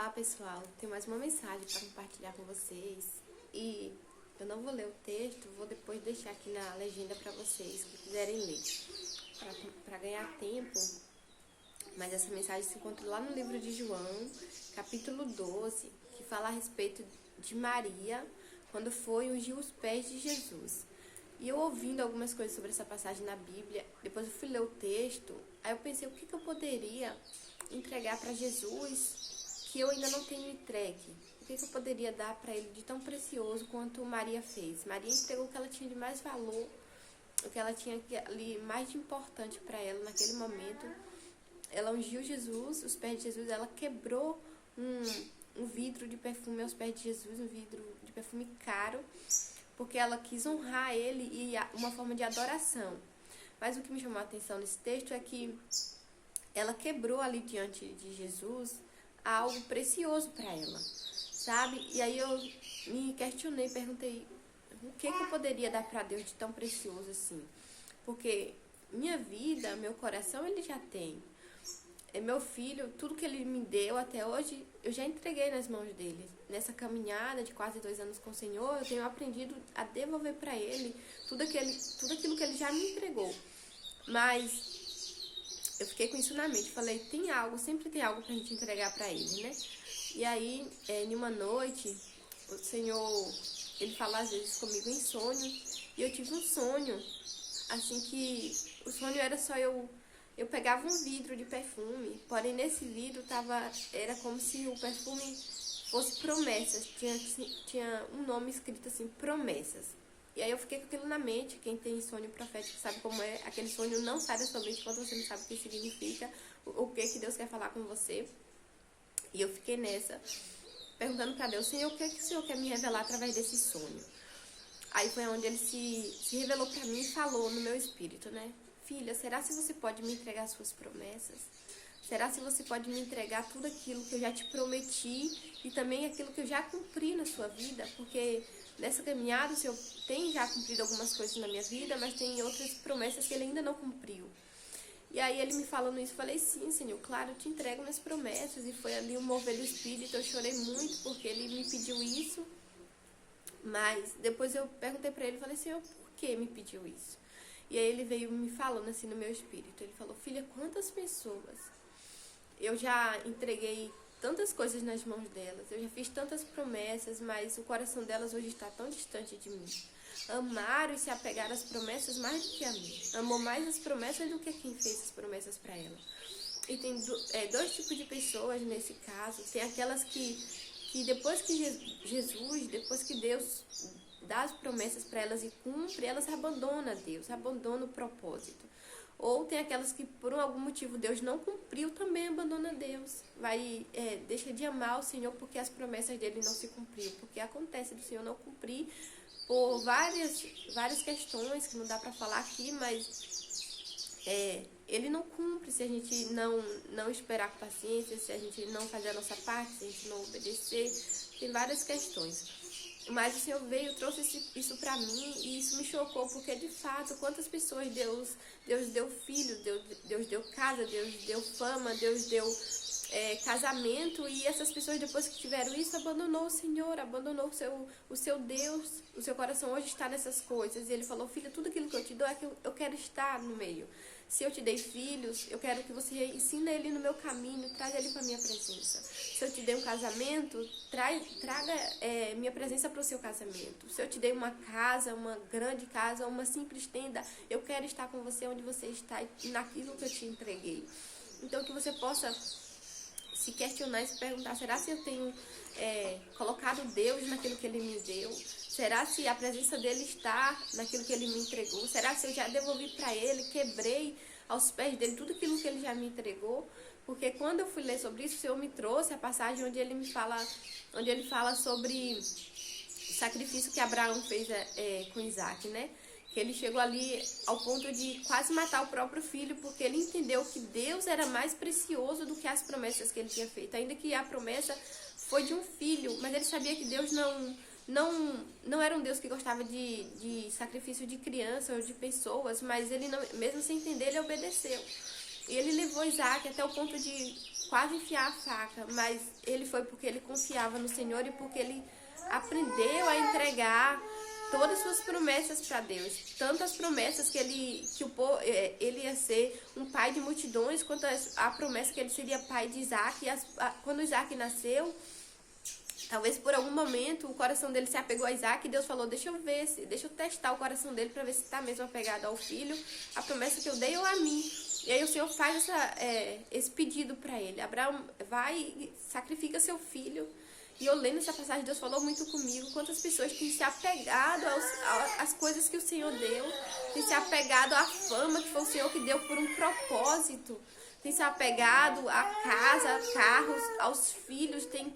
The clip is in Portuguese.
Olá pessoal, tenho mais uma mensagem para compartilhar com vocês e eu não vou ler o texto, vou depois deixar aqui na legenda para vocês que quiserem ler, para ganhar tempo, mas essa mensagem se encontra lá no livro de João, capítulo 12, que fala a respeito de Maria, quando foi ungir os pés de Jesus. E eu ouvindo algumas coisas sobre essa passagem na Bíblia, depois eu fui ler o texto, aí eu pensei, o que eu poderia entregar para Jesus que eu ainda não tenho entregue? O que eu poderia dar para ele de tão precioso quanto Maria fez? Maria entregou o que ela tinha de mais valor, o que ela tinha ali mais de importante para ela naquele momento. Ela ungiu Jesus, os pés de Jesus, ela quebrou um vidro de perfume aos pés de Jesus, um vidro de perfume caro, porque ela quis honrar ele e uma forma de adoração. Mas o que me chamou a atenção nesse texto é que ela quebrou ali diante de Jesus algo precioso para ela, sabe? E aí eu me questionei, perguntei, o que eu poderia dar para Deus de tão precioso assim? Porque minha vida, meu coração, ele já tem. Meu filho, tudo que ele me deu até hoje, eu já entreguei nas mãos dele. Nessa caminhada de quase 2 anos com o Senhor, eu tenho aprendido a devolver para ele tudo aquilo que ele já me entregou. Mas eu fiquei com isso na mente. Falei, sempre tem algo pra gente entregar pra ele, né? E aí, em uma noite, o Senhor, ele fala às vezes comigo em sonho. E eu tive um sonho, assim que o sonho era só eu pegava um vidro de perfume, porém nesse vidro era como se o perfume fosse promessas, tinha um nome escrito assim, promessas. E aí eu fiquei com aquilo na mente. Quem tem sonho profético sabe como é, aquele sonho não sai da sua mente quando você não sabe o que significa, o que Deus quer falar com você. E eu fiquei nessa, perguntando para Deus, Senhor, o que o Senhor quer me revelar através desse sonho? Aí foi onde ele se revelou para mim e falou no meu espírito, né? Filha, será se você pode me entregar suas promessas? Será se você pode me entregar tudo aquilo que eu já te prometi e também aquilo que eu já cumpri na sua vida? Porque nessa caminhada o Senhor tem já cumprido algumas coisas na minha vida, mas tem outras promessas que ele ainda não cumpriu. E aí ele me falando isso, eu falei, sim, Senhor, claro, eu te entrego minhas promessas. E foi ali um mover do Espírito, eu chorei muito porque ele me pediu isso. Mas depois eu perguntei para ele, falei, Senhor, por que me pediu isso? E aí ele veio me falando assim no meu espírito. Ele falou, filha, quantas pessoas eu já entreguei tantas coisas nas mãos delas, eu já fiz tantas promessas, mas o coração delas hoje está tão distante de mim. Amaram e se apegaram às promessas mais do que a mim. Amou mais as promessas do que quem fez as promessas para ela. E tem dois tipos de pessoas nesse caso. Tem aquelas que depois que Jesus, depois que Deus dá as promessas para elas e cumpre, elas abandonam Deus, abandonam o propósito. Ou tem aquelas que por algum motivo Deus não cumpriu, também abandona Deus. Deixa de amar o Senhor porque as promessas dele não se cumpriram. Porque acontece do Senhor não cumprir por várias questões que não dá para falar aqui, mas ele não cumpre se a gente não esperar com paciência, se a gente não fazer a nossa parte, se a gente não obedecer. Tem várias questões. Mas o Senhor trouxe isso pra mim e isso me chocou, porque de fato, quantas pessoas Deus deu filho, Deus deu casa, Deus deu fama, Deus deu casamento, e essas pessoas depois que tiveram isso, abandonou o Senhor, abandonou o seu Deus, o seu coração hoje está nessas coisas. E ele falou, filha, tudo aquilo que eu te dou é que eu quero estar no meio. Se eu te dei filhos, eu quero que você ensine ele no meu caminho, traga ele para minha presença. Se eu te dei um casamento, traga minha presença para o seu casamento. Se eu te dei uma casa, uma grande casa, uma simples tenda, eu quero estar com você onde você está e naquilo que eu te entreguei. Então que você possa se questionar e se perguntar, será se eu tenho colocado Deus naquilo que ele me deu? Será se a presença dele está naquilo que ele me entregou? Será se eu já devolvi para ele, quebrei aos pés dele tudo aquilo que ele já me entregou? Porque quando eu fui ler sobre isso, o Senhor me trouxe a passagem onde ele fala sobre o sacrifício que Abraão fez com Isaac, né? Que ele chegou ali ao ponto de quase matar o próprio filho, porque ele entendeu que Deus era mais precioso do que as promessas que ele tinha feito. Ainda que a promessa foi de um filho, mas ele sabia que Deus não era um Deus que gostava de sacrifício de criança ou de pessoas, mas ele não, mesmo sem entender, ele obedeceu. E ele levou Isaac até o ponto de quase enfiar a faca, mas ele foi porque ele confiava no Senhor e porque ele aprendeu a entregar todas as suas promessas para Deus. Tantas promessas que ele ia ser um pai de multidões, quanto a promessa que ele seria pai de Isaac. Quando Isaac nasceu, talvez por algum momento o coração dele se apegou a Isaac e Deus falou, deixa eu testar o coração dele para ver se está mesmo apegado ao filho, a promessa que eu dei ou a mim. E aí o Senhor faz esse pedido para ele. Abraão, vai e sacrifica seu filho. E eu lendo essa passagem, Deus falou muito comigo. Quantas pessoas têm se apegado às coisas que o Senhor deu. Têm se apegado à fama que foi o Senhor que deu por um propósito. Tem se apegado à casa, a carros, aos filhos. Tem